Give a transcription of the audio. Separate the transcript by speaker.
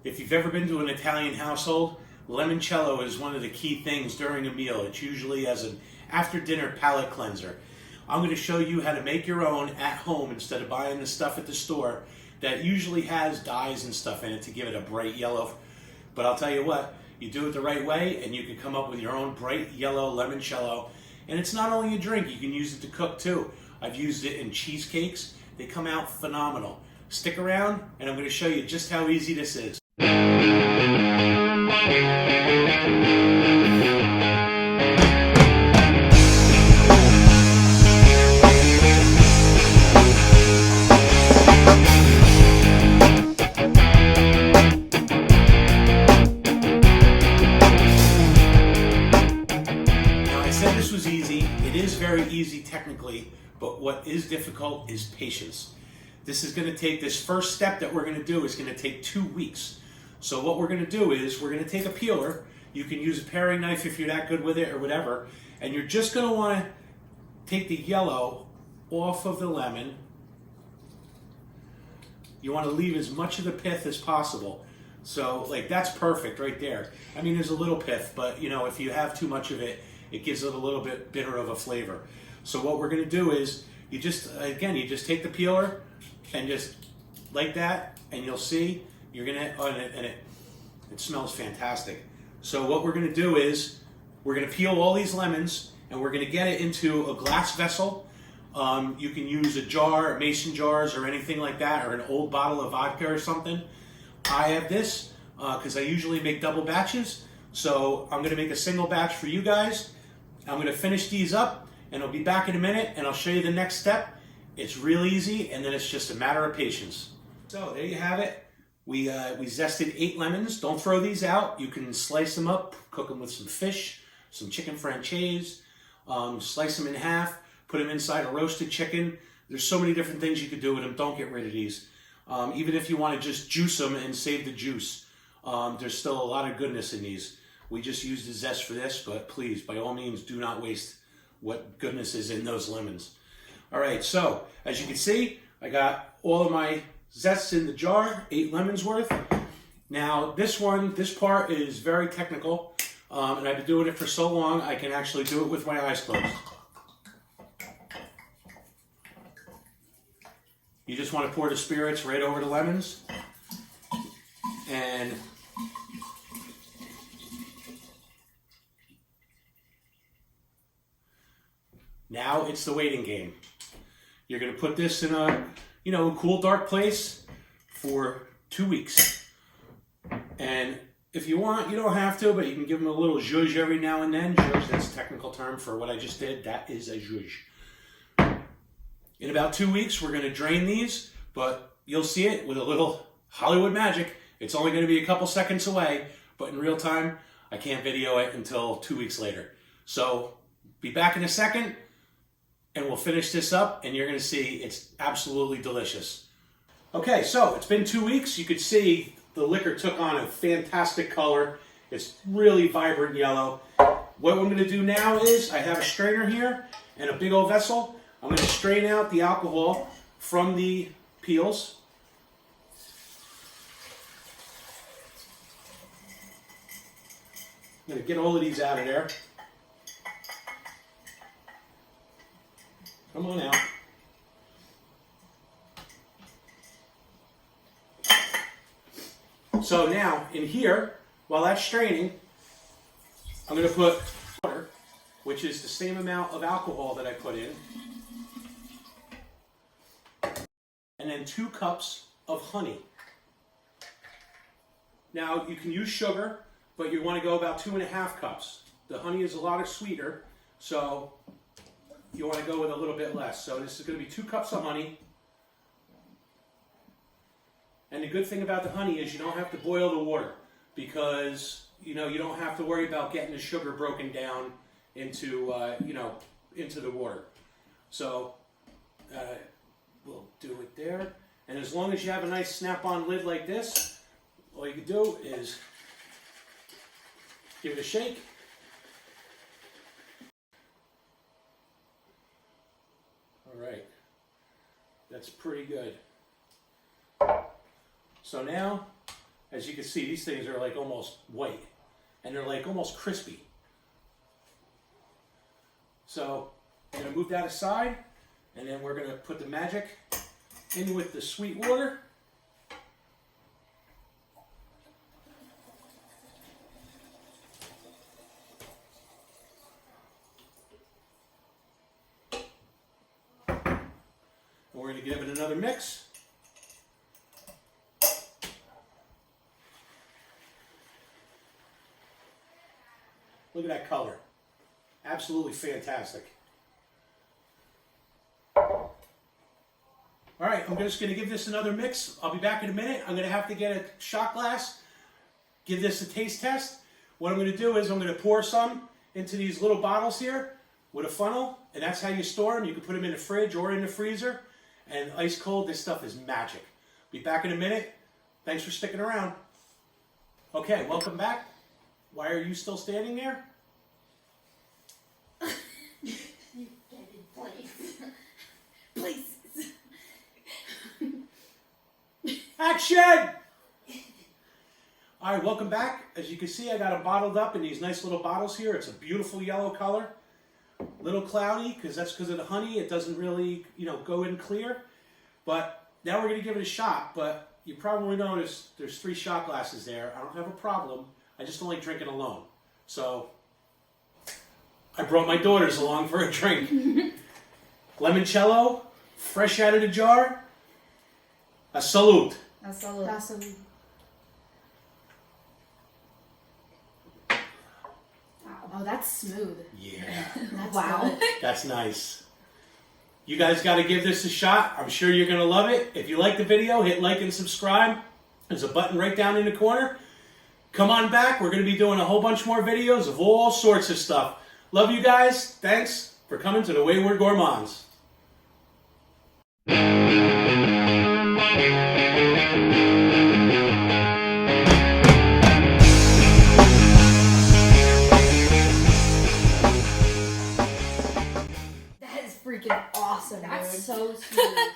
Speaker 1: If you've ever been to an Italian household, limoncello is one of the key things during a meal. It's usually as an after-dinner palate cleanser. I'm going to show you how to make your own at home instead of buying the stuff at the store that usually has dyes and stuff in it to give it a bright yellow. But I'll tell you what, you do it the right way and you can come up with your own bright yellow limoncello. And it's not only a drink, you can use it to cook too. I've used it in cheesecakes. They come out phenomenal. Stick around and I'm going to show you just how easy this is. It is very easy technically, but what is difficult is patience. This is going to take, this first step that we're going to do is going to take 2 weeks. So what we're going to do is we're going to take a peeler. You can use a paring knife if you're that good with it or whatever. And you're just going to want to take the yellow off of the lemon. You want to leave as much of the pith as possible. So like that's perfect right there. I mean, there's a little pith, but you know, if you have too much of it, it gives it a little bit bitter of a flavor. So what we're going to do is you just take the peeler and just like that, and you'll see you're going to, and it smells fantastic. So what we're going to do is we're going to peel all these lemons and we're going to get it into a glass vessel. You can use a jar, mason jars or anything like that, or an old bottle of vodka or something. I have this because I usually make double batches. So I'm going to make a single batch for you guys. I'm going to finish these up and I'll be back in a minute and I'll show you the next step. It's real easy and then it's just a matter of patience. So there you have it. We zested 8 lemons. Don't throw these out. You can slice them up, cook them with some fish, some chicken franchise, slice them in half, put them inside a roasted chicken. There's so many different things you could do with them. Don't get rid of these. Even if you want to just juice them and save the juice, there's still a lot of goodness in these. We just use the zest for this, but please, by all means, do not waste what goodness is in those lemons. All right, so as you can see, I got all of my zests in the jar, 8 lemons worth. Now, this part is very technical, and I've been doing it for so long, I can actually do it with my eyes closed. You just want to pour the spirits right over the lemons, and now it's the waiting game. You're going to put this in a, cool, dark place for 2 weeks. And if you want, you don't have to, but you can give them a little zhuzh every now and then. Zhuzh, that's a technical term for what I just did. That is a zhuzh. In about 2 weeks, we're going to drain these, but you'll see it with a little Hollywood magic. It's only going to be a couple seconds away, but in real time, I can't video it until 2 weeks later. So be back in a second. And we'll finish this up and you're going to see it's absolutely delicious. Okay, so it's been 2 weeks. You could see the liquor took on a fantastic color. It's really vibrant yellow. What I'm going to do now is I have a strainer here and a big old vessel. I'm going to strain out the alcohol from the peels. I'm going to get all of these out of there. Come on out. So now, in here, while that's straining, I'm going to put water, which is the same amount of alcohol that I put in, and then 2 cups of honey. Now, you can use sugar, but you want to go about 2.5 cups. The honey is a lot sweeter, so you want to go with a little bit less. So this is going to be 2 cups of honey. And the good thing about the honey is you don't have to boil the water because, you don't have to worry about getting the sugar broken down into, into the water. So we'll do it there. And as long as you have a nice snap-on lid like this, all you can do is give it a shake. All right, that's pretty good. So now as you can see, these things are like almost white. And they're like almost crispy. So I'm going to move that aside. And then we're going to put the magic in with the sweet water. And we're going to give it another mix. Look at that color. Absolutely fantastic. All right, I'm just going to give this another mix. I'll be back in a minute. I'm going to have to get a shot glass, give this a taste test. What I'm going to do is I'm going to pour some into these little bottles here with a funnel, and that's how you store them. You can put them in the fridge or in the freezer, and ice cold, this stuff is magic. Be back in a minute. Thanks for sticking around. Okay, welcome back. Why are you still standing there?
Speaker 2: You get in place. Places.
Speaker 1: Action! All right, welcome back. As you can see, I got them bottled up in these nice little bottles here. It's a beautiful yellow color. A little cloudy, because that's because of the honey. It doesn't really, go in clear. But now we're going to give it a shot. But you probably noticed there's 3 shot glasses there. I don't have a problem. I just don't like drinking alone. So I brought my daughters along for a drink. Limoncello, fresh out of the jar. A salute.
Speaker 2: A salute. A salute. Oh, that's smooth.
Speaker 1: Yeah.
Speaker 2: That's wow.
Speaker 1: That's nice. You guys got to give this a shot. I'm sure you're going to love it. If you like the video, hit like and subscribe. There's a button right down in the corner. Come on back. We're going to be doing a whole bunch more videos of all sorts of stuff. Love you guys. Thanks for coming to the Wayward Gourmands.
Speaker 2: That is freaking awesome, dude. That's so smooth.